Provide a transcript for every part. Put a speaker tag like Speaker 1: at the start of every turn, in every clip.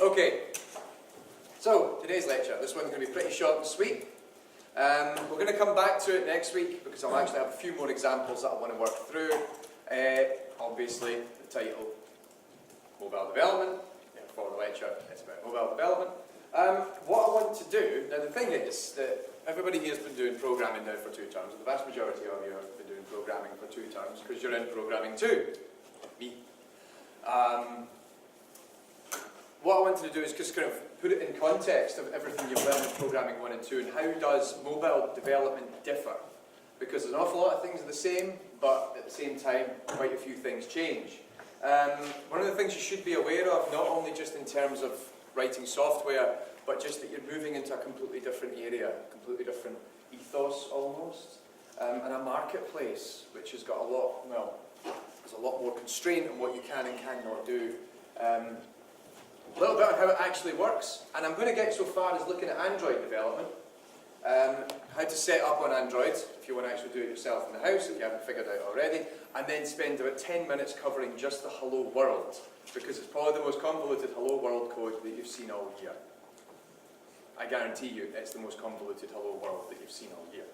Speaker 1: Okay, so today's lecture, this one's going to be pretty short and sweet. We're going to come back to it next week because I'll actually have a few more examples that I want to work through. Obviously, the title, Mobile Development, for the lecture, it's about mobile development. What I want to do, now the thing is that everybody here has been doing programming now for 2 terms. The vast majority of you have been doing programming for 2 terms because you're in programming too. Me. What I wanted to do is just kind of put it in context of everything you've learned in programming 1 and 2 and how does mobile development differ? Because there's an awful lot of things are the same, but at the same time, quite a few things change. One of the things you should be aware of, not only just in terms of writing software, but just that you're moving into a completely different area, a completely different ethos almost, and a marketplace which has got a lot, well, there's a lot more constraint on what you can and cannot do. A little bit on how it actually works, and I'm going to get so far as looking at Android development, how to set up on Android, if you want to actually do it yourself in the house, if you haven't figured it out already, and then spend about 10 minutes covering just the hello world, because it's probably the most convoluted hello world code that you've seen all year. I guarantee you it's the most convoluted hello world that you've seen all year.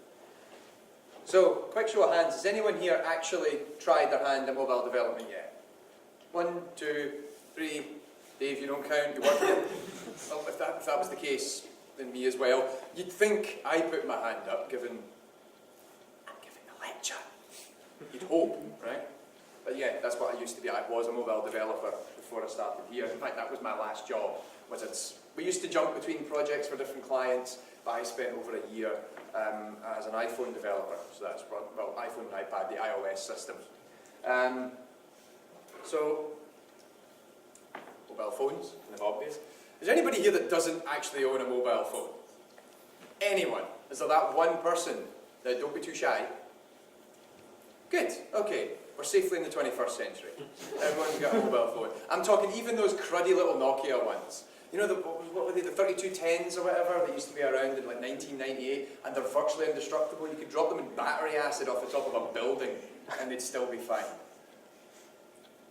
Speaker 1: So, quick show of hands, has anyone here actually tried their hand at mobile development yet? 1, 2, 3, Dave, you don't count, you work here. Well, if that was the case, then me as well. You'd think I put my hand up, given I'm giving the lecture. You'd hope, right? But yeah, that's what I used to be. I was a mobile developer before I started here. In fact, that was my last job. We used to jump between projects for different clients, but I spent over a year as an iPhone developer. So that's, well, iPhone and iPad, the iOS systems. So, mobile phones, kind of obvious. Is there anybody here that doesn't actually own a mobile phone? Anyone? Is there that one person? Don't be too shy. Good, okay. We're safely in the 21st century. Everyone's got a mobile phone. I'm talking even those cruddy little Nokia ones. You know, what were they, the 3210s or whatever that used to be around in like 1998, and they're virtually indestructible. You could drop them in battery acid off the top of a building and they'd still be fine.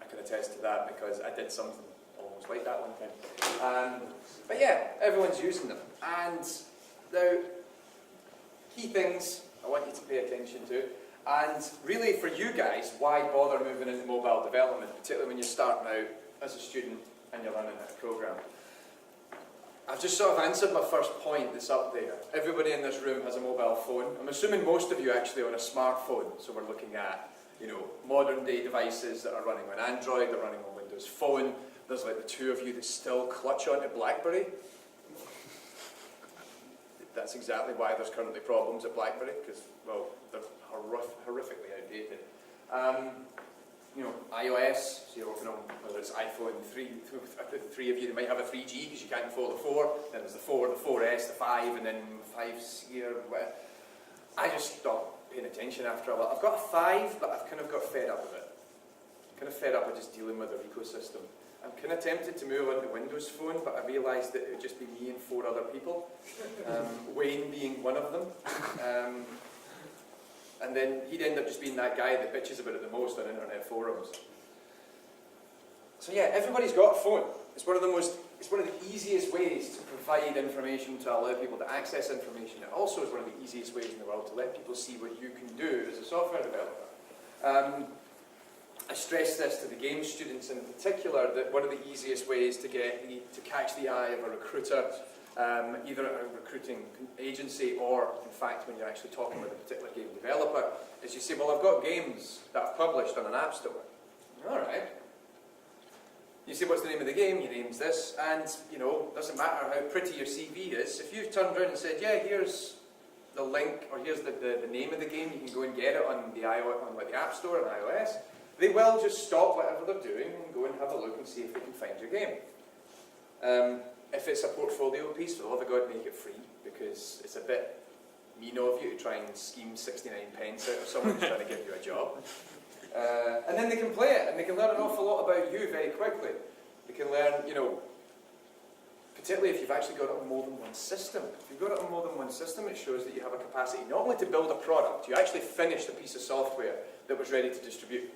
Speaker 1: I can attest to that because I did something almost like that one time. But yeah, everyone's using them. And now, key things I want you to pay attention to. And really for you guys, why bother moving into mobile development, particularly when you're starting out as a student and you're learning how to program. I've just sort of answered my first point that's up there. Everybody in this room has a mobile phone. I'm assuming most of you actually own a smartphone. So we're looking at, you know, modern day devices that are running on Android, they're running on Windows Phone. There's like the 2 of you that still clutch onto BlackBerry. That's exactly why there's currently problems at BlackBerry, because, well, they're horrifically outdated. You know, iOS, so you're working on whether it's iPhone 3, the 3 of you that might have a 3G because you can't afford the 4, then there's the 4, the 4S, the 5, and then 5C or whatever. I just stopped paying attention after a while. I've got a 5, but I've kind of got fed up with it. Kind of fed up with just dealing with their ecosystem. I'm kind of tempted to move on to Windows Phone, but I realised that it would just be me and 4 other people, Wayne being one of them. And then he'd end up just being that guy that bitches about it the most on internet forums. So yeah, everybody's got a phone. It's one of the easiest ways to provide information, to allow people to access information. It also is one of the easiest ways in the world to let people see what you can do as a software developer. I stress this to the game students in particular, that one of the easiest ways to catch the eye of a recruiter, either at a recruiting agency or, in fact, when you're actually talking with a particular game developer, is you say, well, I've got games that I've published on an app store. All right. You say, what's the name of the game? Your name's this, and, you know, doesn't matter how pretty your CV is. If you've turned around and said, yeah, here's the link, or here's the name of the game, you can go and get it on the App Store on iOS, they will just stop whatever they're doing and go and have a look and see if they can find your game. If it's a portfolio piece, for the love of God, make it free, because it's a bit mean of you to try and scheme 69 pence out of someone who's trying to give you a job. And then they can play it, and they can learn an awful lot about you very quickly. They can learn, you know, particularly if you've actually got it on more than one system. If you've got it on more than one system, it shows that you have a capacity not only to build a product, you actually finished a piece of software that was ready to distribute.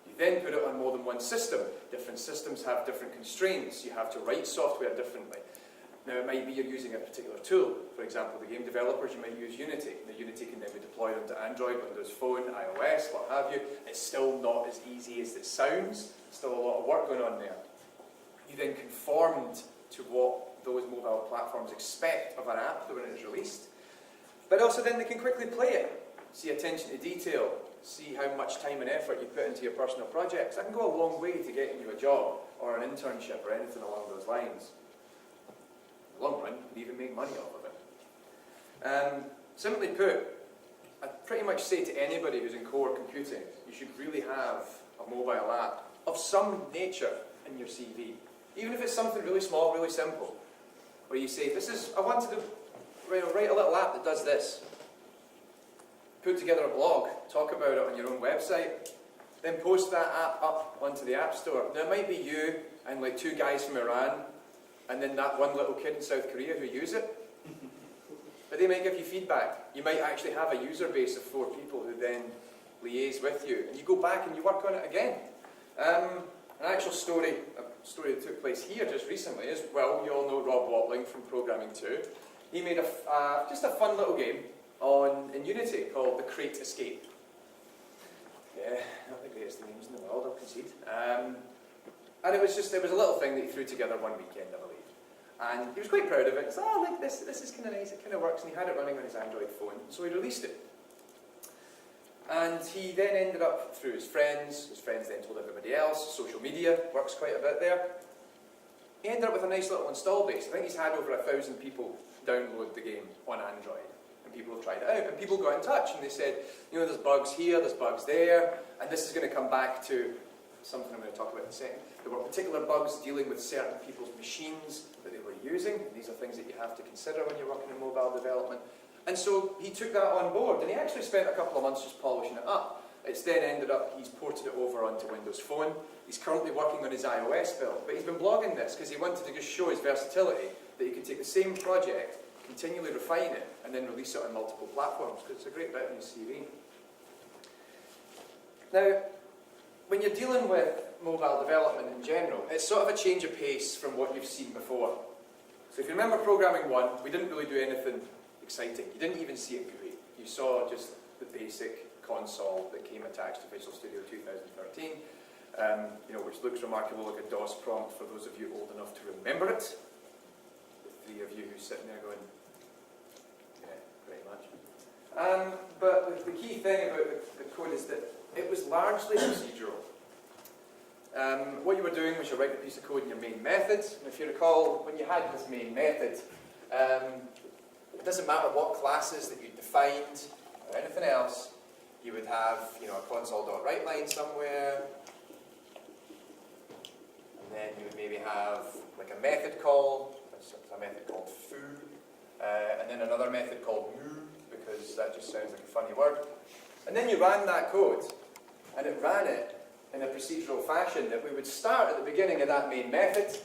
Speaker 1: You then put it on more than one system. Different systems have different constraints. You have to write software differently. Now, it might be you're using a particular tool. For example, the game developers, you might use Unity. Now, Unity can then be deployed onto Android, Windows Phone, iOS, what have you. It's still not as easy as it sounds. Still a lot of work going on there. You then conformed to what those mobile platforms expect of an app when it is released. But also then they can quickly play it, see attention to detail, see how much time and effort you put into your personal projects. That can go a long way to getting you a job or an internship or anything along those lines. In the long run, you can even make money off of it. Simply put, I'd pretty much say to anybody who's in core computing, you should really have a mobile app of some nature in your CV. Even if it's something really small, really simple, where you say, I want to write a little app that does this. Put together a blog, talk about it on your own website, then post that app up onto the App Store. Now, it might be you and like 2 guys from Iran, and then that one little kid in South Korea who use it. But they might give you feedback. You might actually have a user base of 4 people who then liaise with you, and you go back and you work on it again. An actual story that took place here just recently is, well, you all know Rob Watling from Programming 2. He made just a fun little game in Unity called The Crate Escape. Yeah, not the greatest names in the world, I'll concede. And it was a little thing that he threw together one weekend, I believe. And he was quite proud of it. He said, oh, like this is kind of nice, it kind of works. And he had it running on his Android phone, so he released it. And he then ended up through his friends then told everybody else, social media works quite a bit there. He ended up with a nice little install base. I think he's had over 1,000 people download the game on Android. And people have tried it out. And people got in touch and they said, there's bugs here, there's bugs there, and this is going to come back to something I'm going to talk about in a second. There were particular bugs dealing with certain people's machines that they were using. These are things that you have to consider when you're working in mobile development. And so he took that on board, and he actually spent a couple of months just polishing it up. It's then ended up, he's ported it over onto Windows Phone. He's currently working on his iOS build, but he's been blogging this because he wanted to just show his versatility, that he could take the same project, continually refine it, and then release it on multiple platforms, because it's a great bit in his CV. Now, when you're dealing with mobile development in general, it's sort of a change of pace from what you've seen before. So if you remember Programming 1, we didn't really do anything exciting. You didn't even see it GUI. You saw just the basic console that came attached to Visual Studio 2013, which looks remarkably like a DOS prompt for those of you old enough to remember it. The 3 of you who's sitting there going, yeah, very much. But the key thing about the code is that it was largely procedural. What you were doing was you write a piece of code in your main method, and if you recall, when you had this main method, it doesn't matter what classes that you defined or anything else, you would have a console.writeLine somewhere, and then you would maybe have like a method call, that's a method called foo, and then another method called moo, because that just sounds like a funny word. And then you ran that code, and it ran it in a procedural fashion that we would start at the beginning of that main method,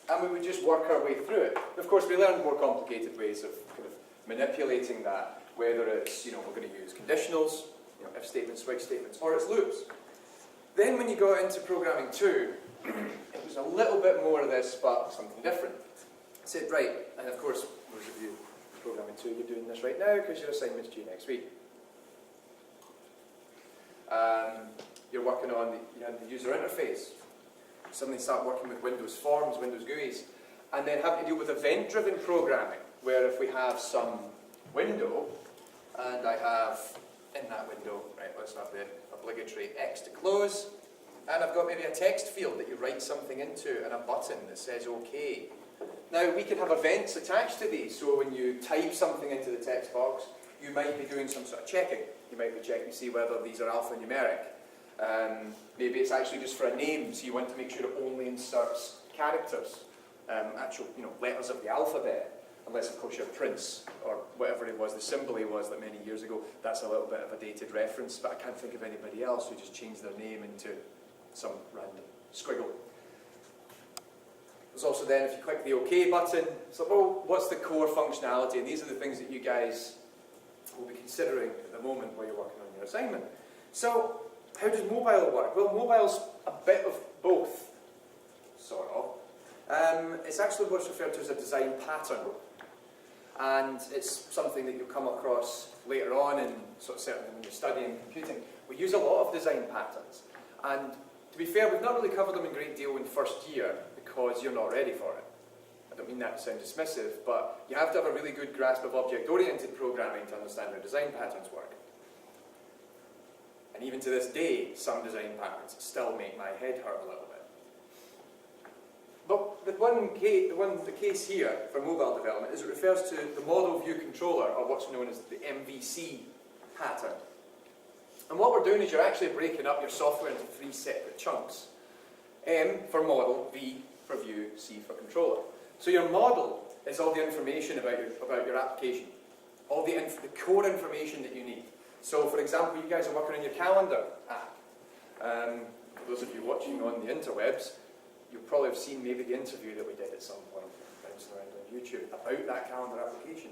Speaker 1: and we would just work our way through it. Of course, we learned more complicated ways of kind of manipulating that, whether it's, we're going to use conditionals, if statements, switch statements, or it's loops. Then when you got into Programming 2, it was a little bit more of this, but something different. I said, right, and of course, those of you in Programming 2, you're doing this right now because your assignment's due next week. You're working on the user interface. Suddenly start working with Windows Forms, Windows GUIs, and then have to deal with event-driven programming, where if we have some window, and I have in that window, right, let's have the obligatory X to close, and I've got maybe a text field that you write something into and a button that says OK. Now, we can have events attached to these, so when you type something into the text box, you might be doing some sort of checking. You might be checking to see whether these are alphanumeric. Maybe it's actually just for a name, so you want to make sure it only inserts characters, actual letters of the alphabet, unless of course you're Prince, or whatever it was, the symbol he was like many years ago. That's a little bit of a dated reference, but I can't think of anybody else who just changed their name into some random squiggle. There's also then, if you click the OK button, it's like, well, what's the core functionality? And these are the things that you guys will be considering at the moment while you're working on your assignment. So, how does mobile work? Well, mobile's a bit of both, sort of. It's actually what's referred to as a design pattern. And it's something that you'll come across later on, and sort of certainly when you're studying computing. We use a lot of design patterns. And to be fair, we've not really covered them in great deal in first year because you're not ready for it. I don't mean that to sound dismissive, but you have to have a really good grasp of object-oriented programming to understand how design patterns work. And even to this day, some design patterns still make my head hurt a little bit. But the case here for mobile development is it refers to the model view controller, or what's known as the MVC pattern. And what we're doing is you're actually breaking up your software into 3 separate chunks. M for model, V for view, C for controller. So your model is all the information about your application, all the core information that you need. So for example, you guys are working on your calendar app. For those of you watching on the interwebs, you'll probably have seen maybe the interview that we did at some point, bouncing around on YouTube, about that calendar application.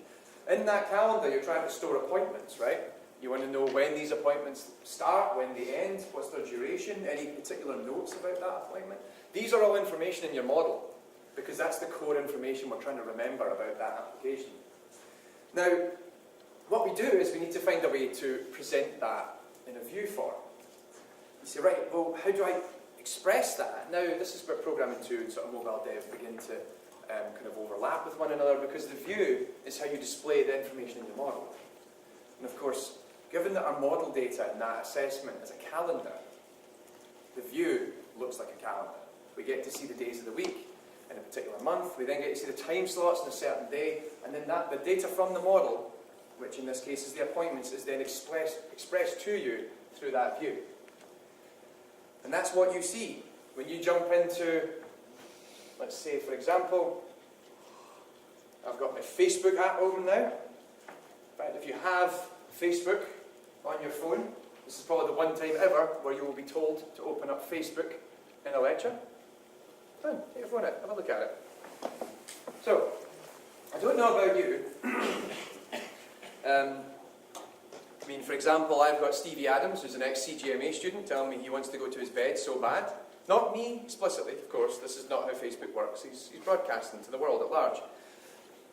Speaker 1: In that calendar, you're trying to store appointments, right? You want to know when these appointments start, when they end, what's their duration, any particular notes about that appointment. These are all information in your model, because that's the core information we're trying to remember about that application. Now, what we do is we need to find a way to present that in a view form. You say, right, well, how do I express that? Now, this is where programming 2 and sort of mobile dev begin to kind of overlap with one another, because the view is how you display the information in your model. And of course, given that our model data in that assessment is a calendar, the view looks like a calendar. We get to see the days of the week in a particular month. We then get to see the time slots in a certain day, and then the data from the model, which in this case is the appointments, is then expressed to you through that view. And that's what you see when you jump into, let's say for example, I've got my Facebook app open now. In fact, if you have Facebook on your phone, this is probably the one time ever where you will be told to open up Facebook in a lecture. Fine, take your phone out, have a look at it. So, I don't know about you. I mean, for example, I've got Stevie Adams, who's an ex-CGMA student, telling me he wants to go to his bed so bad. Not me, explicitly, of course. This is not how Facebook works. He's broadcasting to the world at large.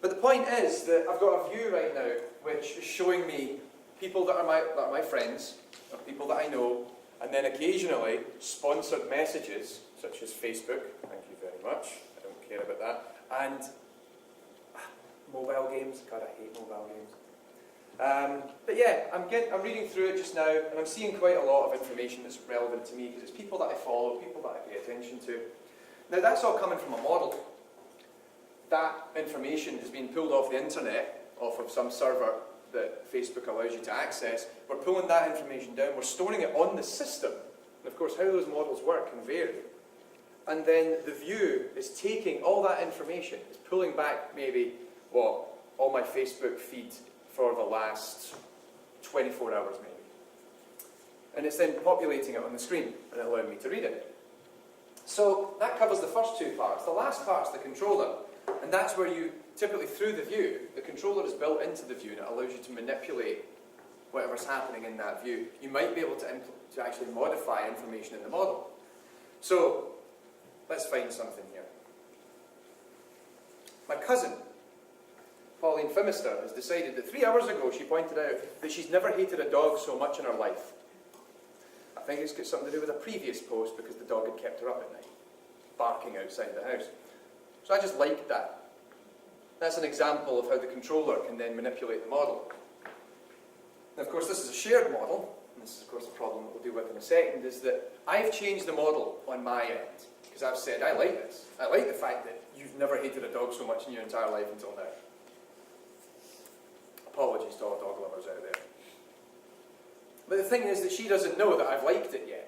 Speaker 1: But the point is that I've got a view right now which is showing me people that are my friends, or people that I know, and then occasionally sponsored messages, such as Facebook, thank you very much, I don't care about that, and mobile games, God, I hate mobile games. But yeah, I'm reading through it just now, and I'm seeing quite a lot of information that's relevant to me, because it's people that I follow, people that I pay attention to. Now that's all coming from a model. That information has been pulled off the internet, off of some server that Facebook allows you to access. We're pulling that information down, we're storing it on the system. And of course, how those models work can vary. And then the view is taking all that information, it's pulling back maybe, all my Facebook feed for the last 24 hours maybe. And it's then populating it on the screen and allowing me to read it. So that covers the first 2 parts. The last part is the controller. And that's where you, typically through the view, the controller is built into the view and it allows you to manipulate whatever's happening in that view. You might be able to actually modify information in the model. So, let's find something here. My cousin, Pauline Phimister, has decided that 3 hours ago she pointed out that she's never hated a dog so much in her life. I think it's got something to do with a previous post because the dog had kept her up at night, barking outside the house. So I just liked that. That's an example of how the controller can then manipulate the model. Now, of course, this is a shared model, and this is, of course, a problem that we'll deal with in a second, is that I've changed the model on my end, because I've said, I like this. I like the fact that you've never hated a dog so much in your entire life until now. Apologies to all dog lovers out there. But the thing is that she doesn't know that I've liked it yet.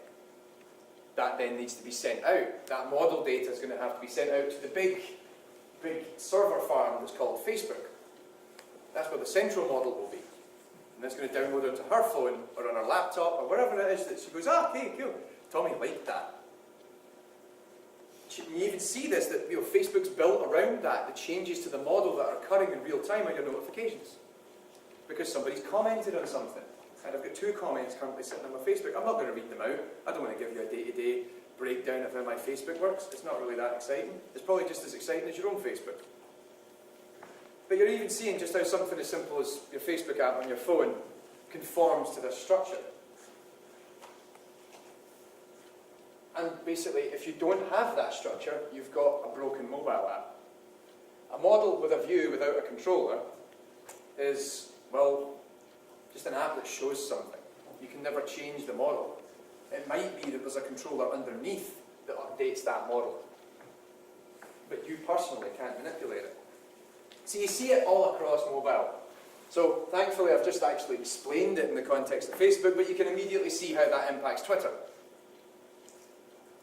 Speaker 1: That then needs to be sent out. That model data is going to have to be sent out to the big server farm that's called Facebook. That's where the central model will be. And that's going to download onto her phone or on her laptop or wherever it is that she goes, okay, cool. Tommy liked that. You even see this, that Facebook's built around that. The changes to the model that are occurring in real time are your notifications. Because somebody's commented on something. and I've got 2 comments currently sitting on my Facebook. I'm not going to read them out. I don't want to give you a day-to-day breakdown of how my Facebook works. It's not really that exciting. It's probably just as exciting as your own Facebook. But you're even seeing just how something as simple as your Facebook app on your phone conforms to this structure. And basically, if you don't have that structure, you've got a broken mobile app. A model with a view without a controller is, well, just an app that shows something. You can never change the model. It might be that there's a controller underneath that updates that model. But you personally can't manipulate it. So you see it all across mobile. So thankfully I've just actually explained it in the context of Facebook, but you can immediately see how that impacts Twitter.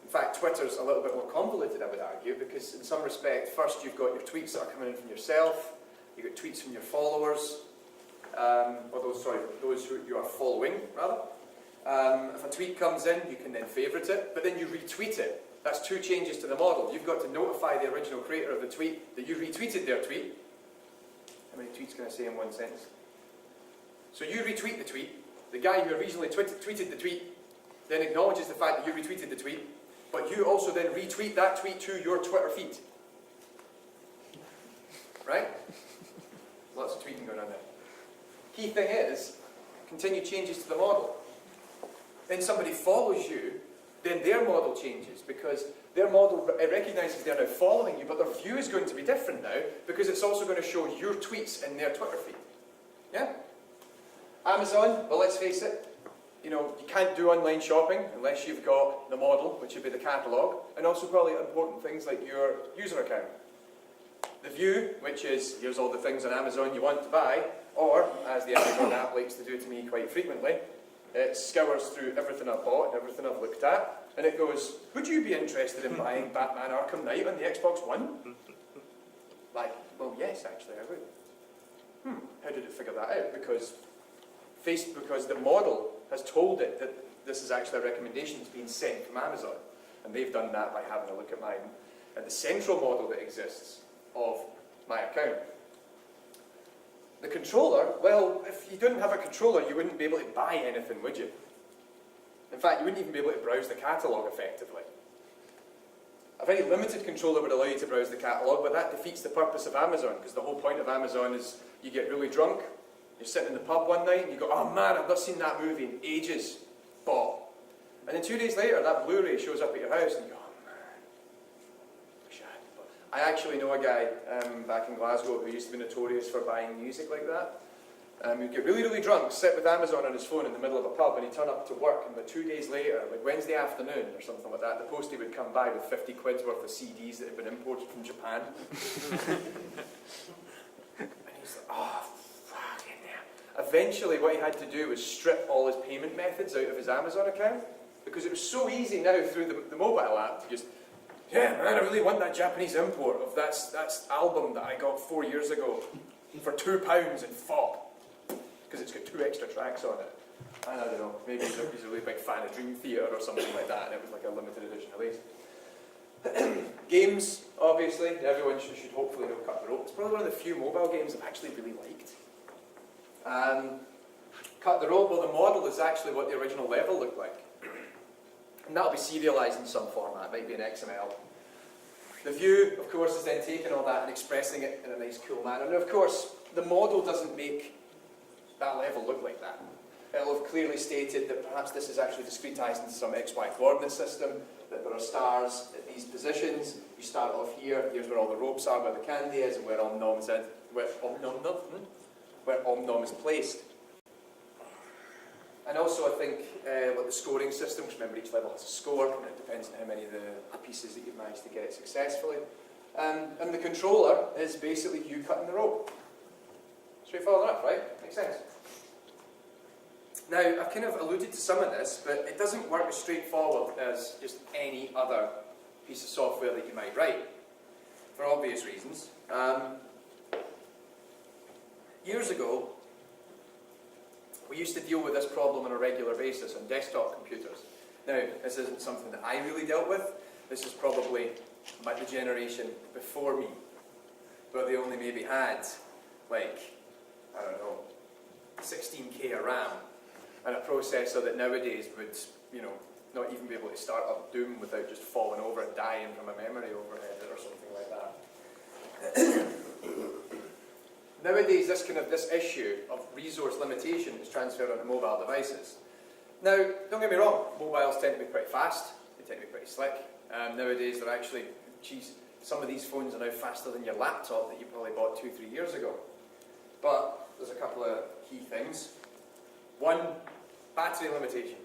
Speaker 1: In fact, Twitter's a little bit more convoluted, I would argue, because in some respect, first you've got your tweets that are coming in from yourself, you've got tweets from your followers, those who you are following, rather. If a tweet comes in, you can then favourite it, but then you retweet it. That's 2 changes to the model. You've got to notify the original creator of the tweet that you retweeted their tweet. How many tweets can I say in one sentence? So you retweet the tweet. The guy who originally tweeted the tweet then acknowledges the fact that you retweeted the tweet, but you also then retweet that tweet to your Twitter feed. Right? Lots of tweeting going on there. Key thing is, continue changes to the model. Then somebody follows you, then their model changes, because their model recognises they're now following you, but their view is going to be different now, because it's also going to show your tweets in their Twitter feed. Yeah? Amazon, well, let's face it, you can't do online shopping unless you've got the model, which would be the catalogue, and also probably important things like your user account. The view, which is, here's all the things on Amazon you want to buy, or, as the Amazon app likes to do to me quite frequently, it scours through everything I've bought and everything I've looked at, and it goes, would you be interested in buying Batman Arkham Knight on the Xbox One? Like, well, yes, actually, I would. How did it figure that out? Because the model has told it that this is actually a recommendation that's been sent from Amazon, and they've done that by having a look at the central model that exists of my account. The controller, well, if you didn't have a controller, you wouldn't be able to buy anything, would you? In fact, you wouldn't even be able to browse the catalogue effectively. A very limited controller would allow you to browse the catalogue, but that defeats the purpose of Amazon, because the whole point of Amazon is you get really drunk, you're sitting in the pub one night, and you go, oh man, I've not seen that movie in ages. Bought. And then 2 days later, that Blu-ray shows up at your house, and you go, oh man, wish I had. But I actually know a guy back in Glasgow who used to be notorious for buying music like that. He'd get really, really drunk, sit with Amazon on his phone in the middle of a pub, and he'd turn up to work, and about 2 days later, like Wednesday afternoon or something like that, the postie would come by with 50 quid's worth of CDs that had been imported from Japan. And he's like, oh, fucking hell. Eventually, what he had to do was strip all his payment methods out of his Amazon account, because it was so easy now through the mobile app to just, yeah, man, I really want that Japanese import of that album that I got 4 years ago for £2 in FOB. Because it's got 2 extra tracks on it. And I don't know, maybe he's a really big fan of Dream Theater or something like that, and it was like a limited edition release. Games, obviously, everyone should hopefully know Cut the Rope. It's probably one of the few mobile games I've actually really liked. Cut the Rope, well, the model is actually what the original level looked like. And that'll be serialized in some format, it might be in XML. The view, of course, is then taking all that and expressing it in a nice, cool manner. And of course, the model doesn't make that level look like that. It'll have clearly stated that perhaps this is actually discretized into some XY coordinate system, that there are stars at these positions. You start off here, here's where all the ropes are, where the candy is, and where Omnom is placed. And also I think with the scoring system, because remember each level has a score, and it depends on how many of the pieces that you've managed to get successfully. And the controller is basically you cutting the rope. Straightforward enough, right? Makes sense. Now, I've kind of alluded to some of this, but it doesn't work as straightforward as just any other piece of software that you might write, for obvious reasons. Years ago, we used to deal with this problem on a regular basis on desktop computers. Now, this isn't something that I really dealt with. This is probably the generation before me, where they only maybe had, like, I don't know, 16K of RAM. and a processor that nowadays would, you know, not even be able to start up Doom without just falling over and dying from a memory overhead or something like that. Nowadays, this issue of resource limitation is transferred onto mobile devices. Now, don't get me wrong, mobiles tend to be pretty fast, they tend to be pretty slick. Nowadays, they're actually, geez, some of these phones are now faster than your laptop that you probably bought 2-3 years ago. But there's a couple of key things. One, battery limitation.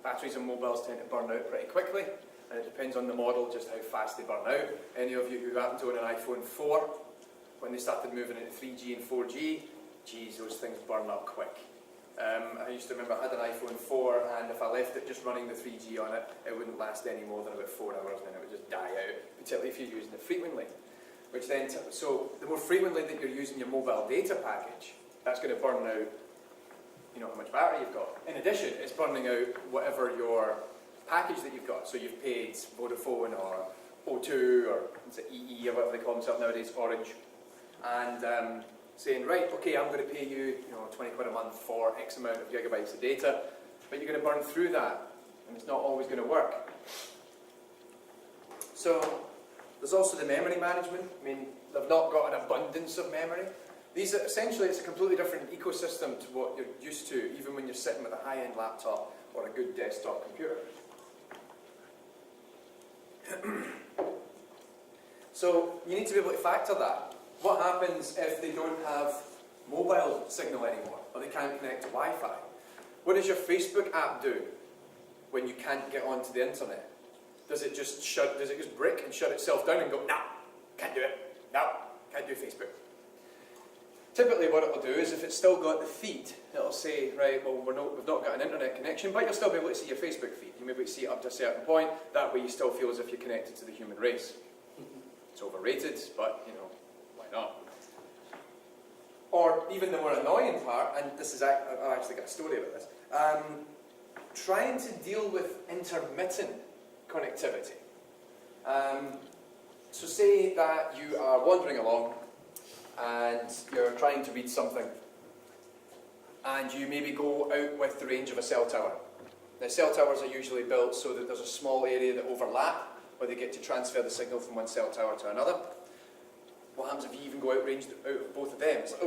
Speaker 1: Batteries on mobiles tend to burn out pretty quickly, and it depends on the model just how fast they burn out. Any of you who happen to own an iPhone 4, when they started moving into 3G and 4G, geez, those things burn up quick. I used to remember I had an iPhone 4, and if I left it just running the 3G on it, it wouldn't last any more than about 4 hours, and then it would just die out, particularly if you're using it frequently. Which then, so the more frequently that you're using your mobile data package, that's going to burn out, you know, how much battery you've got. In addition, it's burning out whatever your package that you've got. So you've paid Vodafone or O2 or is it EE or whatever they call themselves nowadays, Orange, and saying, right, okay, I'm going to pay you, you know, 20 quid a month for X amount of gigabytes of data, but you're going to burn through that, and it's not always going to work. So there's also the memory management. I mean, they've not got an abundance of memory. These are, essentially, it's a completely different ecosystem to what you're used to, even when you're sitting with a high-end laptop or a good desktop computer. So you need to be able to factor that. What happens if they don't have mobile signal anymore, or they can't connect to Wi-Fi? What does your Facebook app do when you can't get onto the internet? Does it just brick and shut itself down and go, nah, can't do it, no, can't do Facebook? Typically what it'll do is if it's still got the feed, it'll say, right, well, we've not got an internet connection, but you'll still be able to see your Facebook feed. You may be able to see it up to a certain point, that way you still feel as if you're connected to the human race. It's overrated, but, you know, why not? Or even the more annoying part, and this is, I've actually got a story about this, trying to deal with intermittent connectivity. So say that you are wandering along and you're trying to read something, and you maybe go out with the range of a cell tower. Now, cell towers are usually built so that there's a small area that overlap, where they get to transfer the signal from one cell tower to another. What happens if you even go out of both of them? It's like,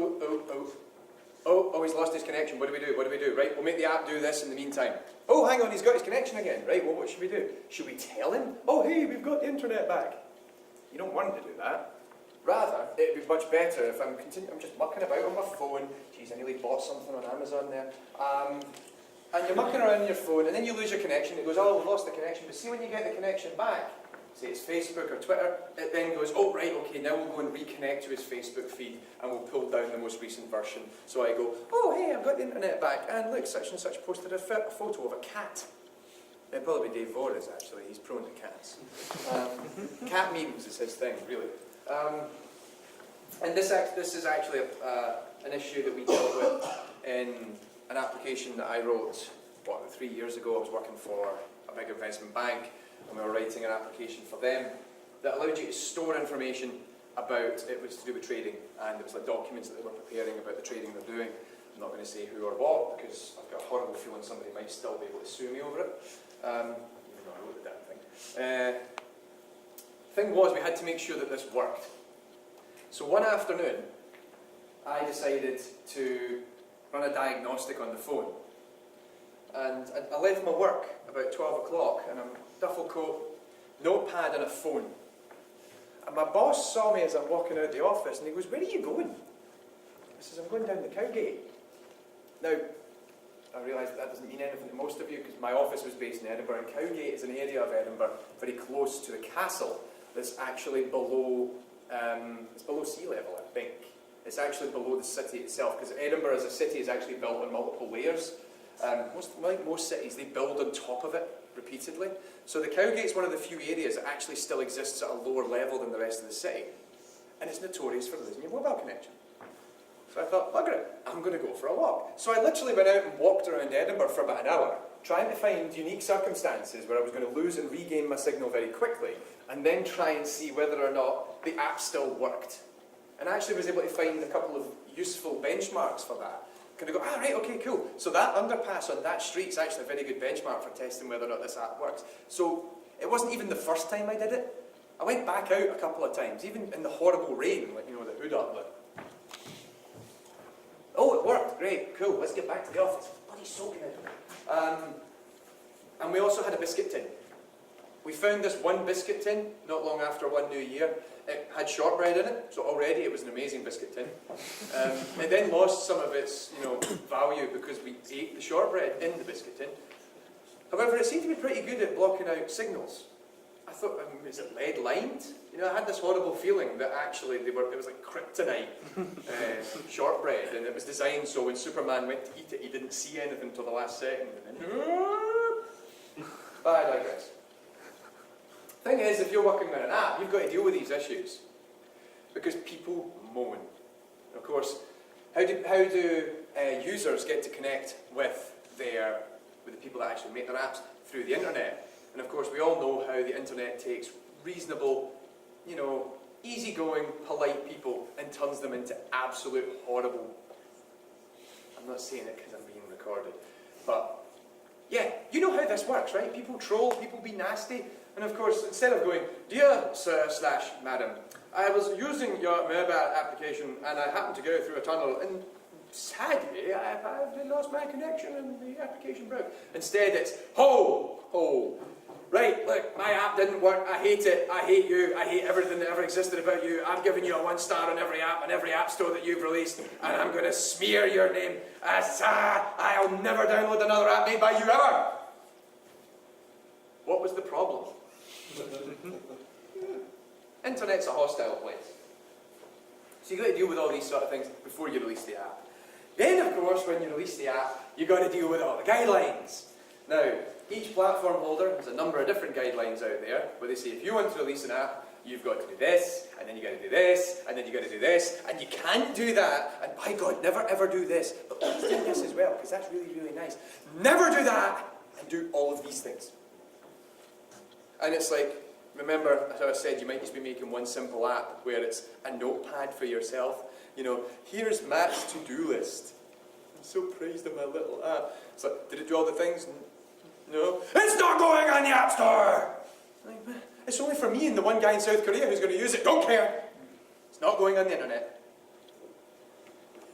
Speaker 1: oh, he's lost his connection. What do we do? What do we do? Right, we'll make the app do this in the meantime. Oh, hang on, he's got his connection again. Right, well, what should we do? Should we tell him? Oh, hey, we've got the internet back. You don't want to do that. Rather, it would be much better if I'm just mucking about on my phone. Geez, I nearly bought something on Amazon there. And you're mucking around on your phone, and then you lose your connection. It goes, oh, we've lost the connection. But see, when you get the connection back, say it's Facebook or Twitter, it then goes, oh, right, okay, now we'll go and reconnect to his Facebook feed, and we'll pull down the most recent version. So I go, oh, hey, I've got the internet back, and look, such and such posted a photo of a cat. It'd probably be Dave Voorhees, actually. He's prone to cats. Cat memes is his thing, really. And this is actually an issue that we dealt with in an application that I wrote, 3 years ago. I was working for a big investment bank, and we were writing an application for them that allowed you to store information about, it was to do with trading, and it was like documents that they were preparing about the trading they're doing. I'm not going to say who or what, because I've got a horrible feeling somebody might still be able to sue me over it, even though I wrote the damn thing. Thing was, we had to make sure that this worked. So one afternoon, I decided to run a diagnostic on the phone. And I left my work about 12 o'clock in a duffel coat, notepad and a phone. And my boss saw me as I'm walking out of the office, and he goes, where are you going? I says, I'm going down the Cowgate. Now, I realise that doesn't mean anything to most of you, because my office was based in Edinburgh, and Cowgate is an area of Edinburgh very close to the castle that's actually below, it's below sea level, I think. It's actually below the city itself, because Edinburgh as a city is actually built on multiple layers. Like most cities, they build on top of it repeatedly. So the Cowgate is one of the few areas that actually still exists at a lower level than the rest of the city. And it's notorious for losing your mobile connection. So I thought, bugger it, I'm going to go for a walk. So I literally went out and walked around Edinburgh for about an hour, trying to find unique circumstances where I was going to lose and regain my signal very quickly, and then try and see whether or not the app still worked. And I actually was able to find a couple of useful benchmarks for that. kind of go, ah, right, okay, cool. So that underpass on that street's actually a very good benchmark for testing whether or not this app works. So it wasn't even the first time I did it. I went back out a couple of times, even in the horrible rain, like, you know, the hood up. Like, oh, it worked, great, cool, let's get back to the office. Bloody soaking it. And we also had a biscuit tin. We found this one biscuit tin not long after one New Year. It had shortbread in it, so already it was an amazing biscuit tin. It then lost some of its, you know, value because we ate the shortbread in the biscuit tin. However, it seemed to be pretty good at blocking out signals. I thought, is it lead lined? You know, I had this horrible feeling that actually it was like kryptonite shortbread, and it was designed so when Superman went to eat it, he didn't see anything until the last second. And then, but I digress. Thing is, if you're working on an app, you've got to deal with these issues because people moan. Of course, how do users get to connect with the people that actually make their apps? Through the internet. And of course, we all know how the internet takes reasonable, you know, easygoing, polite people and turns them into absolute horrible. I'm not saying it because I'm being recorded, but yeah, you know how this works, right? People troll, people be nasty. And of course, instead of going, dear sir / madam, I was using your mobile application and I happened to go through a tunnel and sadly I lost my connection and the application broke. Instead it's, ho, right, look, my app didn't work, I hate it, I hate you, I hate everything that ever existed about you, I'm giving you a 1 star on every app store that you've released, and I'm going to smear your name. I'll never download another app made by you ever. What was the problem? Internet's a hostile place. So you've got to deal with all these sort of things before you release the app. Then, of course, when you release the app, you've got to deal with all the guidelines. Now, each platform holder has a number of different guidelines out there, where they say if you want to release an app, you've got to do this, and then you've got to do this, and then you've got to do this, and you can't do that, and by God, never ever do this, but please do this as well, because that's really, really nice. Never do that, and do all of these things. And it's like, remember, as I said, you might just be making one simple app where it's a notepad for yourself. You know, here's Matt's to-do list. I'm so praised of my little app. It's like, did it do all the things? No. It's not going on the App Store! Like, it's only for me and the one guy in South Korea who's going to use it. Don't care! It's not going on the internet.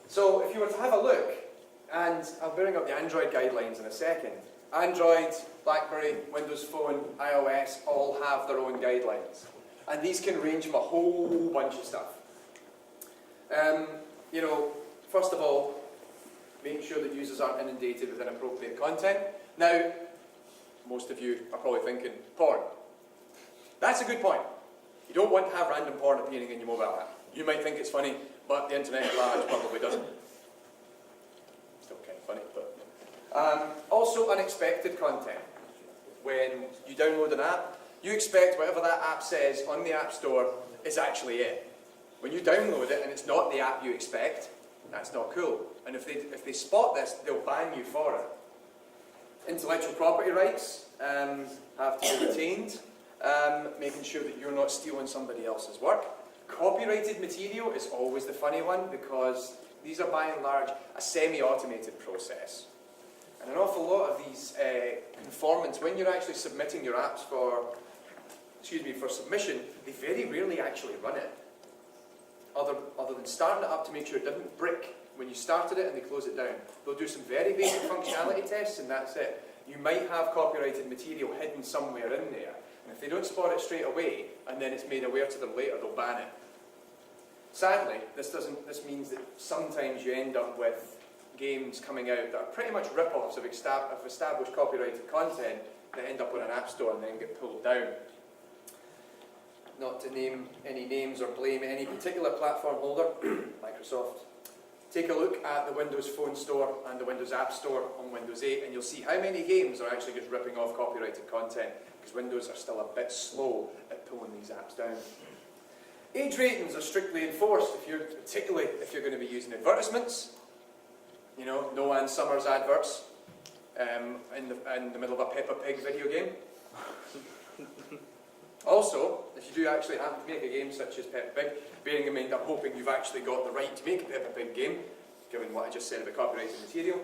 Speaker 1: So, if you were to have a look, and I'll bring up the Android guidelines in a second. Android, BlackBerry, Windows Phone, iOS all have their own guidelines. And these can range from a whole bunch of stuff. You know, first of all, make sure that users aren't inundated with inappropriate content. Now, most of you are probably thinking, porn. That's a good point. You don't want to have random porn appearing in your mobile app. You might think it's funny, but the internet at large probably doesn't. Still kind of funny, but... also unexpected content. When you download an app, you expect whatever that app says on the App Store is actually it. When you download it and it's not the app you expect, that's not cool. And if they spot this, they'll ban you for it. Intellectual property rights have to be retained, making sure that you're not stealing somebody else's work. Copyrighted material is always the funny one because these are by and large a semi-automated process. And an awful lot of these conformants, when you're actually submitting your apps for submission, they very rarely actually run it. Other than starting it up to make sure it didn't brick when you started it and they close it down. They'll do some very basic functionality tests and that's it. You might have copyrighted material hidden somewhere in there. And if they don't spot it straight away and then it's made aware to them later, they'll ban it. Sadly, this means that sometimes you end up with games coming out that are pretty much rip-offs of established copyrighted content that end up on an app store and then get pulled down. Not to name any names or blame any particular platform holder, Microsoft. Take a look at the Windows Phone Store and the Windows App Store on Windows 8 and you'll see how many games are actually just ripping off copyrighted content because Windows are still a bit slow at pulling these apps down. Age ratings are strictly enforced, particularly if you're going to be using advertisements. You know, no Ann Summers adverts in the middle of a Peppa Pig video game. Also, if you do actually happen to make a game such as Peppa Pig, bearing in mind I'm hoping you've actually got the right to make a Peppa Pig game, given what I just said about copyrighted material.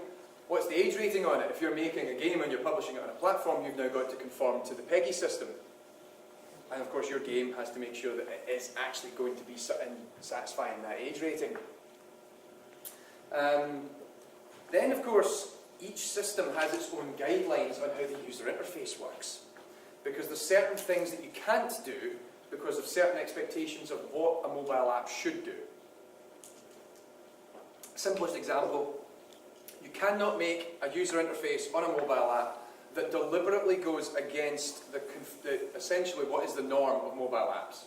Speaker 1: What's the age rating on it? If you're making a game and you're publishing it on a platform, you've now got to conform to the PEGI system. And of course your game has to make sure that it is actually going to be satisfying that age rating. Then of course, each system has its own guidelines on how the user interface works. Because there's certain things that you can't do because of certain expectations of what a mobile app should do. Simplest example, you cannot make a user interface on a mobile app that deliberately goes against essentially what is the norm of mobile apps.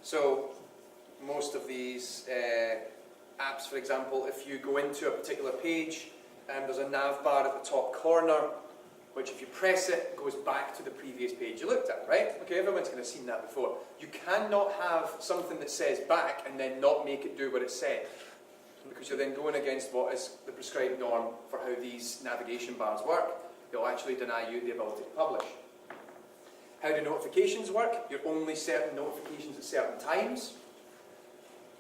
Speaker 1: So most of these apps, for example, if you go into a particular page, there's a nav bar at the top corner, which if you press it, goes back to the previous page you looked at, right? Okay, everyone's kind of seen that before. You cannot have something that says back and then not make it do what it said, because you're then going against what is the prescribed norm for how these navigation bars work. They'll actually deny you the ability to publish. How do notifications work? You're only certain notifications at certain times.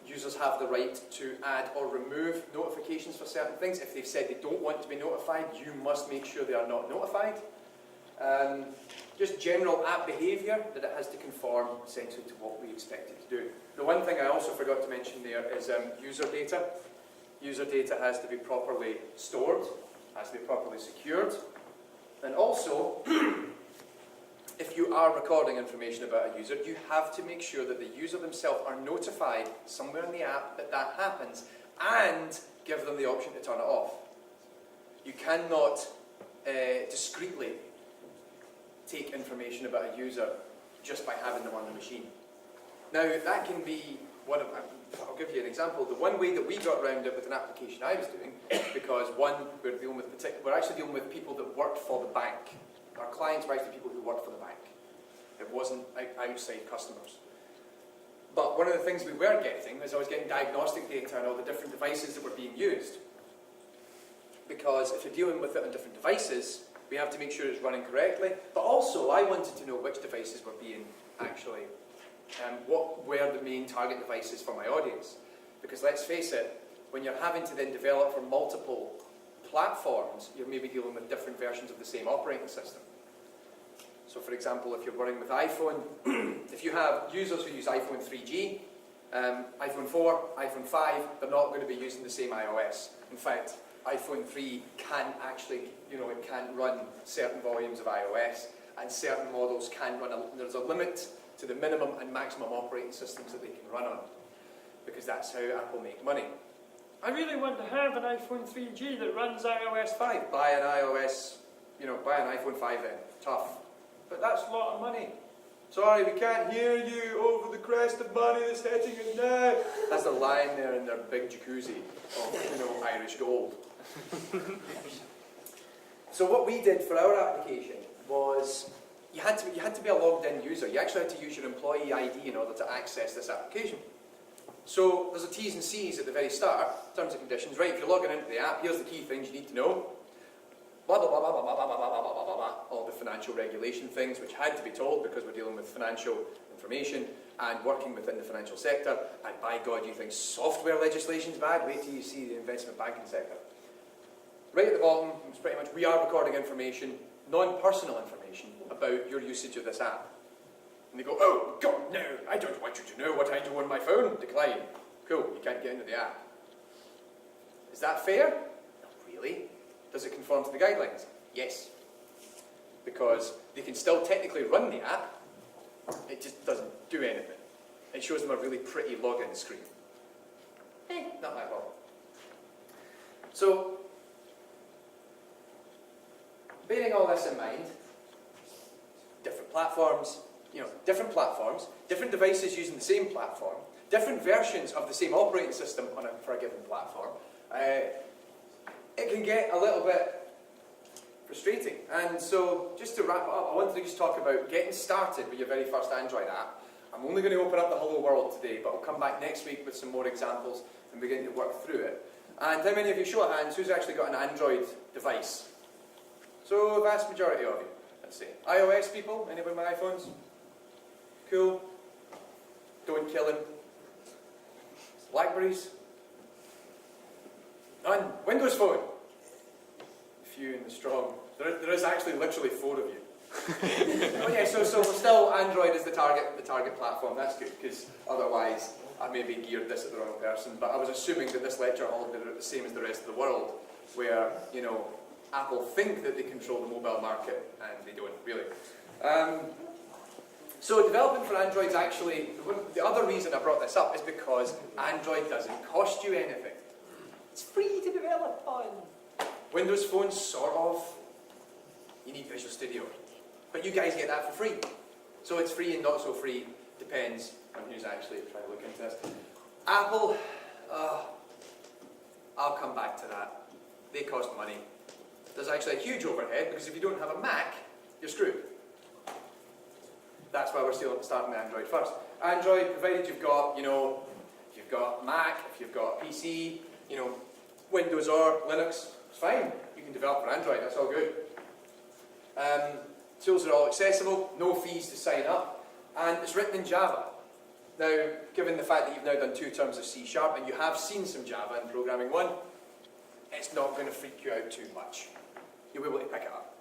Speaker 1: Users have the right to add or remove notifications for certain things. If they've said they don't want to be notified, you must make sure they are not notified. Just general app behaviour, that it has to conform essentially to what we expect it to do. The one thing I also forgot to mention there is user data. User data has to be properly stored, has to be properly secured, and also if you are recording information about a user, you have to make sure that the user themselves are notified somewhere in the app that that happens, and give them the option to turn it off. You cannot discreetly take information about a user just by having them on the machine. Now, that can be one of, I'll give you an example. The one way that we got around it with an application I was doing, because one, we're actually dealing with people that worked for the bank. Our clients were actually people who worked for the bank. It wasn't outside customers. But one of the things we were getting is I was getting diagnostic data on all the different devices that were being used. Because if you're dealing with it on different devices, we have to make sure it's running correctly. But also, I wanted to know which devices were being actually, what were the main target devices for my audience. Because let's face it, when you're having to then develop for multiple platforms, you're maybe dealing with different versions of the same operating system. So for example, if you're running with iPhone, if you have users who use iPhone 3G, iPhone 4, iPhone 5, they're not going to be using the same iOS. In fact, iPhone 3 can actually, it can run certain volumes of iOS, and certain models can run, there's a limit to the minimum and maximum operating systems that they can run on, because that's how Apple make money. I really want to have an iPhone 3G that runs iOS 5. Buy an iOS, buy an iPhone 5 then. Tough. But that's a lot of money. Sorry, we can't hear you over the crest of money that's hitting us now. As they're lying there in their big jacuzzi of, Irish gold. So what we did for our application was, you had to be a logged in user. You actually had to use your employee ID in order to access this application. So there's a T's and C's at the very start, terms and conditions. Right, if you're logging into the app, here's the key things you need to know. Blah, blah, blah, blah, blah, blah, blah, blah, blah, blah, blah, blah. All the financial regulation things which had to be told because we're dealing with financial information and working within the financial sector. And by God, you think software legislation's bad? Wait till you see the investment banking sector. Right at the bottom, it's pretty much, we are recording information, non-personal information, about your usage of this app. And they go, oh, God, no, I don't want you to know what I do on my phone. Decline. Cool, you can't get into the app. Is that fair? Not really. Does it conform to the guidelines? Yes. Because they can still technically run the app, it just doesn't do anything. It shows them a really pretty login screen. Not my problem. So, bearing all this in mind, different platforms, different devices using the same platform, different versions of the same operating system for a given platform, it can get a little bit frustrating. And so, just to wrap it up, I wanted to just talk about getting started with your very first Android app. I'm only going to open up the hello world today, but I'll come back next week with some more examples and begin to work through it. And how many of you, show of hands, who's actually got an Android device? So, a vast majority of you, let's see. iOS people? Anybody with iPhones? Cool. Don't kill him. Blackberries? None. Windows Phone. The few and the strong. There is actually literally 4 of you. Oh yeah, so still Android is the target platform. That's good, because otherwise I maybe geared this at the wrong person. But I was assuming that this lecture all did it the same as the rest of the world, where, you know, Apple think that they control the mobile market, and they don't really. So development for Android is actually, the other reason I brought this up is because Android doesn't cost you anything. It's free to develop on. Windows Phone, sort of. You need Visual Studio. But you guys get that for free. So it's free and not so free, depends on who's actually trying to look into this. Apple, I'll come back to that. They cost money. There's actually a huge overhead, because if you don't have a Mac, you're screwed. That's why we're still starting with Android first. Android, provided you've got, you know, if you've got Mac, if you've got PC, you know, Windows or Linux, it's fine. You can develop for Android, that's all good. Tools are all accessible, no fees to sign up, and it's written in Java. Now, given the fact that you've now done 2 terms of C# and you have seen some Java in Programming 1, it's not going to freak you out too much. You'll be able to pick it up.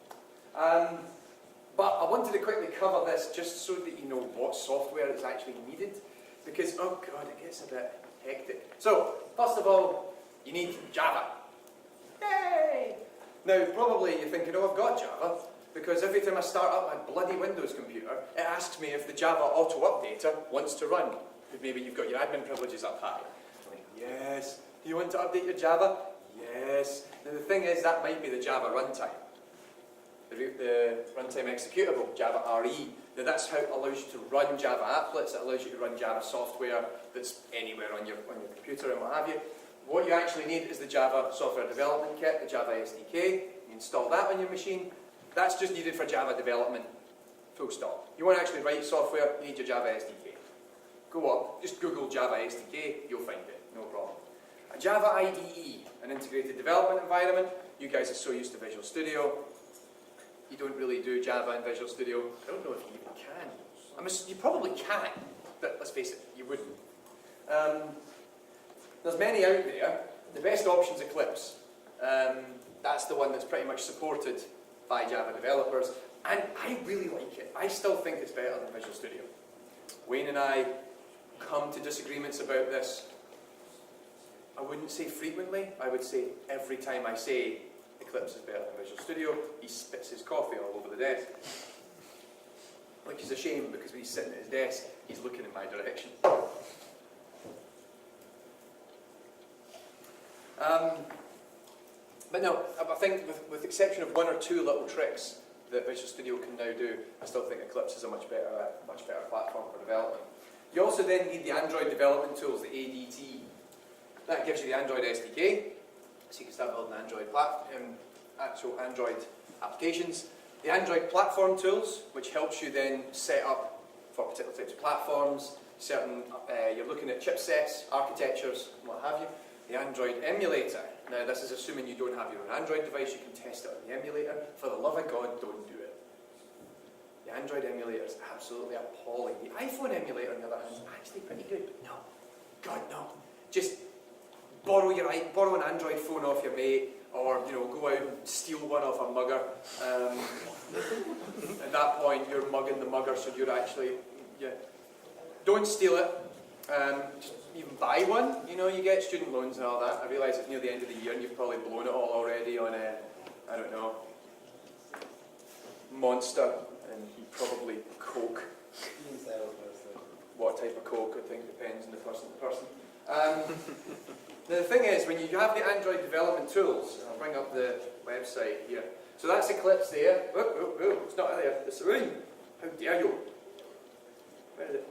Speaker 1: But I wanted to quickly cover this just so that you know what software is actually needed, because, oh god, it gets a bit hectic. So, first of all, you need Java. Yay! Now, probably you're thinking, oh, I've got Java, because every time I start up my bloody Windows computer, it asks me if the Java auto-updater wants to run. Maybe you've got your admin privileges up high. I'm like, yes. Do you want to update your Java? Yes. Now, the thing is, that might be the Java runtime. The runtime executable, Java RE. Now that's how it allows you to run Java applets, it allows you to run Java software that's anywhere on your computer and what have you. What you actually need is the Java Software Development Kit, the Java SDK. You install that on your machine. That's just needed for Java development, full stop. You want to actually write software, you need your Java SDK. Go up, just Google Java SDK, you'll find it, no problem. A Java IDE, an integrated development environment. You guys are so used to Visual Studio. You don't really do Java in Visual Studio. I don't know if you even can. You probably can, but let's face it, you wouldn't. There's many out there. The best option's Eclipse. That's the one that's pretty much supported by Java developers, and I really like it. I still think it's better than Visual Studio. Wayne and I come to disagreements about this. I wouldn't say frequently, I would say every time I say Eclipse is better than Visual Studio, he spits his coffee all over the desk. Like he's ashamed because when he's sitting at his desk, he's looking in my direction. But no, I think with the exception of 1 or 2 little tricks that Visual Studio can now do, I still think Eclipse is a much better platform for development. You also then need the Android development tools, the ADT. That gives you the Android SDK, so you can start building actual Android applications. The Android platform tools, which helps you then set up for particular types of platforms, you're looking at chipsets, architectures, and what have you. The Android emulator. Now this is assuming you don't have your own Android device, you can test it on the emulator. For the love of God, don't do it. The Android emulator is absolutely appalling. The iPhone emulator, on the other hand, is actually pretty good, but no. God, no. Just borrow an Android phone off your mate, or go out and steal one off a mugger. At that point, you're mugging the mugger, so you're actually, don't steal it. Just even buy one. You get student loans and all that. I realise it's near the end of the year, and you've probably blown it all already on I don't know, Monster and probably Coke. What type of Coke? I think depends on the person to person. Now the thing is, when you have the Android development tools, I'll bring up the website here. So that's Eclipse there. Oh, it's not there. It's in. How dare you? Where is it?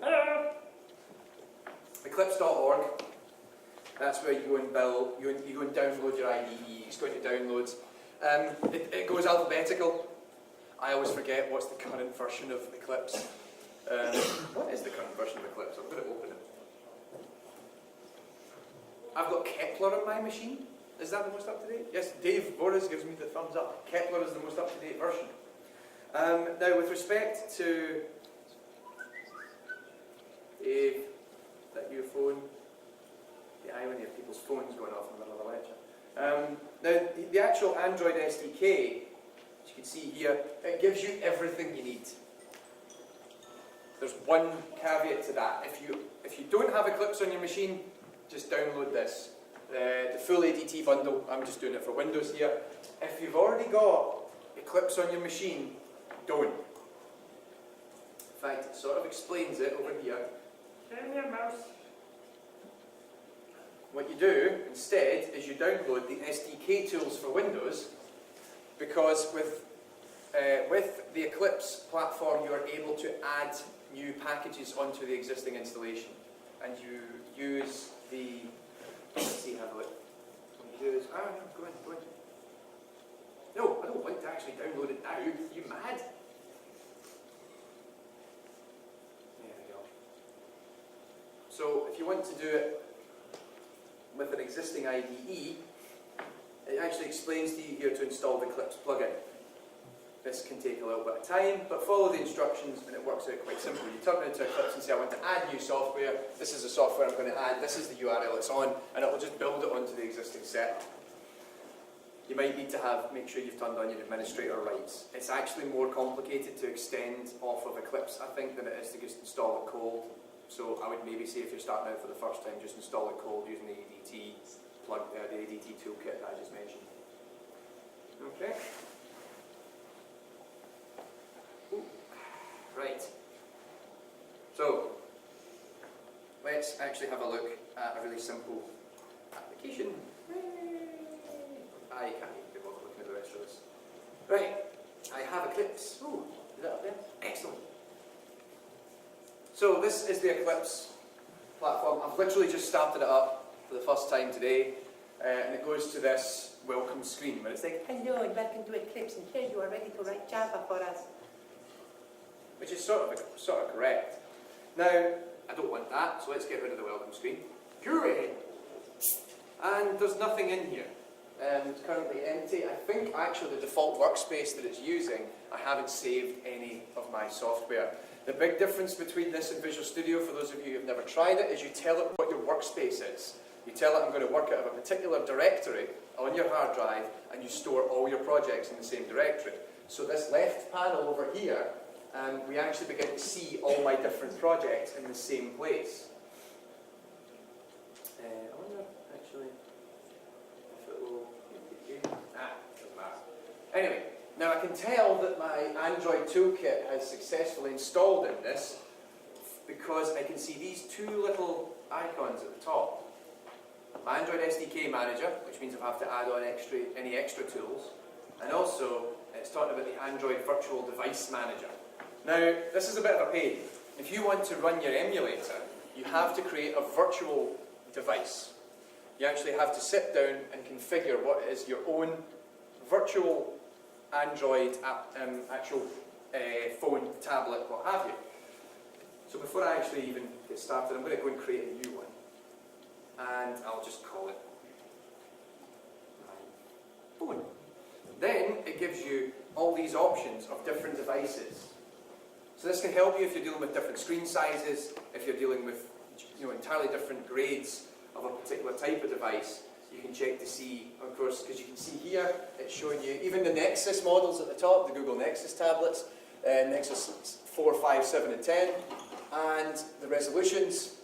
Speaker 1: Eclipse.org. That's where you go and build. You go and download your IDE. You just go into downloads. It goes alphabetical. I always forget what's the current version of Eclipse. What is the current version of Eclipse? I'm going to open it. I've got Kepler on my machine. Is that the most up-to-date? Yes, Dave Boris gives me the thumbs up. Kepler is the most up-to-date version. Now, with respect to Dave, is that your phone? The irony of people's phones going off in the middle of the lecture. Now, the actual Android SDK, as you can see here, it gives you everything you need. There's one caveat to that. If you don't have Eclipse on your machine, just download this. The full ADT bundle, I'm just doing it for Windows here. If you've already got Eclipse on your machine, don't. In fact, it sort of explains it over here.
Speaker 2: Show me your mouse.
Speaker 1: What you do instead is you download the SDK tools for Windows, because with the Eclipse platform you are able to add new packages onto the existing installation, and you use the, let's see, have a look. You use, no, go in. No, I don't want to actually download it now. Are you mad? There we go. So if you want to do it with an existing IDE, it actually explains to you here to install the Eclipse plugin. This can take a little bit of time, but follow the instructions and it works out quite simply. You turn it into Eclipse and say, I want to add new software, this is the software I'm going to add, this is the URL it's on, and it will just build it onto the existing setup. You might need to make sure you've turned on your administrator rights. It's actually more complicated to extend off of Eclipse, I think, than it is to just install it cold. So I would maybe say if you're starting out for the first time, just install it cold using the ADT the ADT toolkit that I just mentioned. Okay. Ooh. Right. So let's actually have a look at a really simple application. I can't even be bothered looking at the rest of this. Right. I have Eclipse. Ooh, is that up there? Excellent. So this is the Eclipse platform. I've literally just started it up for the first time today, and it goes to this welcome screen where it's like,
Speaker 2: hello and welcome to Eclipse, and here you are ready to write Java for us.
Speaker 1: which is sort of correct. Now, I don't want that, so let's get rid of the welcome screen. Hooray! And there's nothing in here. It's currently empty. I think actually the default workspace that it's using, I haven't saved any of my software. The big difference between this and Visual Studio, for those of you who have never tried it, is you tell it what your workspace is. You tell it I'm going to work out of a particular directory on your hard drive, and you store all your projects in the same directory. So this left panel over here, we actually begin to see all my different projects in the same place. I wonder, actually, if it will... doesn't matter. Anyway, now I can tell that my Android toolkit has successfully installed in this because I can see these two little icons at the top. My Android SDK manager, which means I have to add on any extra tools, and also it's talking about the Android virtual device manager. Now, this is a bit of a pain. If you want to run your emulator, you have to create a virtual device. You actually have to sit down and configure what is your own virtual Android actual phone, tablet, what have you. So before I actually even get started, I'm going to go and create a new one. And I'll just call it my phone. Then it gives you all these options of different devices. So this can help you if you're dealing with different screen sizes, if you're dealing with entirely different grades of a particular type of device. You can check to see, of course, because you can see here, it's showing you even the Nexus models at the top, the Google Nexus tablets, Nexus 4, 5, 7 and 10, and the resolutions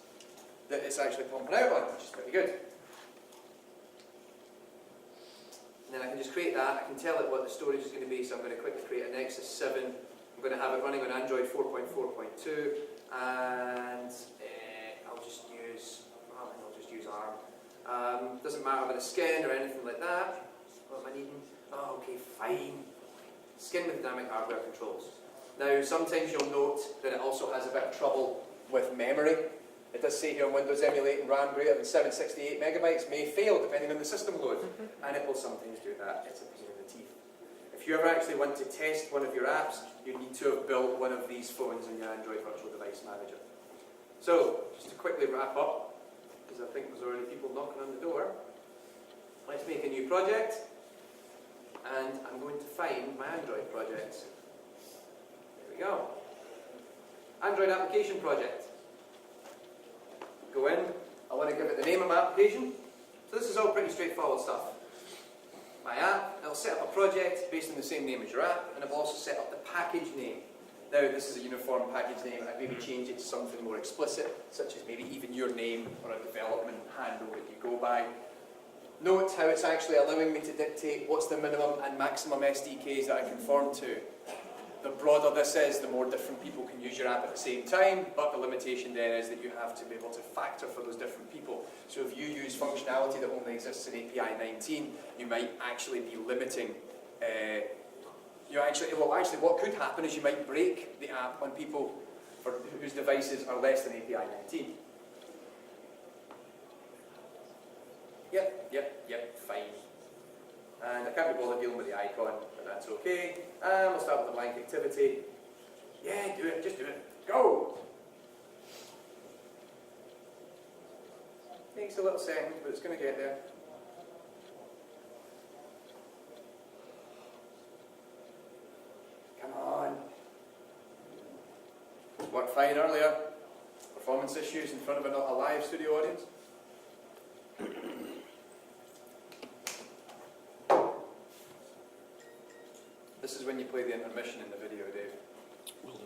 Speaker 1: that it's actually pumping out on, which is pretty good. And then I can just create that, I can tell it what the storage is going to be, so I'm going to quickly create a Nexus 7, I'm going to have it running on Android 4.4.2, and I'll just use ARM. Doesn't matter about a skin or anything like that. What am I needing? Oh, okay, fine. Skin with dynamic hardware controls. Now, sometimes you'll note that it also has a bit of trouble with memory. It does say here on Windows emulating RAM greater than 768 megabytes may fail depending on the system load. And it will sometimes do that. It's a pain in the teeth. If you ever actually want to test one of your apps, you need to have built one of these phones in your Android Virtual Device Manager. So, just to quickly wrap up, because I think there's already people knocking on the door. Let's make a new project, and I'm going to find my Android projects. There we go. Android application project. Go in, I want to give it the name of my application. So this is all pretty straightforward stuff. my app, it'll set up a project based on the same name as your app, and it will also set up the package name. Now, this is a uniform package name, I'd maybe change it to something more explicit, such as maybe even your name or a development handle that you go by. Note how it's actually allowing me to dictate what's the minimum and maximum SDKs that I conform to. The broader this is, the more different people can use your app at the same time, but the limitation then is that you have to be able to factor for those different people. So if you use functionality that only exists in API 19, you might actually be limiting what could happen is you might break the app on people whose devices are less than API 19. Yep, fine. And I can't be bothered dealing with the icon, but that's okay. And we'll start with the blank activity. Yeah, do it, just do it. Go! Takes a little second, but it's going to get there. Come on. Worked fine earlier. Performance issues in front of a live studio audience. This is when you play the intermission in the video, Dave.
Speaker 3: Will do.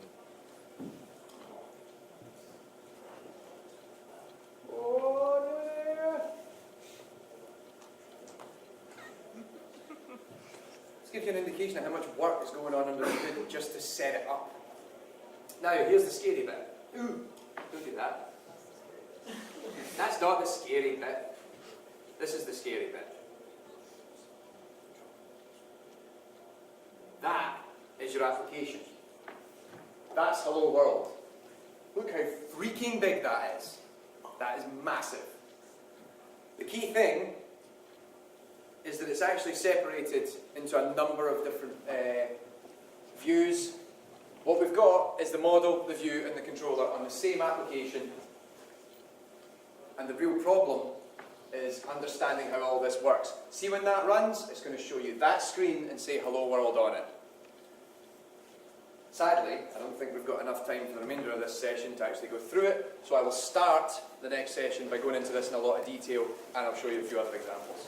Speaker 1: Oh, yeah. This gives you an indication of how much work is going on under the hood just to set it up. Now, here's the scary bit. Ooh, don't do that. That's not the scary bit. This is the scary bit. That is your application. That's Hello World. Look how freaking big that is. That is massive. The key thing is that it's actually separated into a number of different views. What we've got is the model, the view, and the controller on the same application. And the real problem is understanding how all this works. See when that runs, it's going to show you that screen and say Hello World on it. Sadly, I don't think we've got enough time for the remainder of this session to actually go through it, so I will start the next session by going into this in a lot of detail, and I'll show you a few other examples.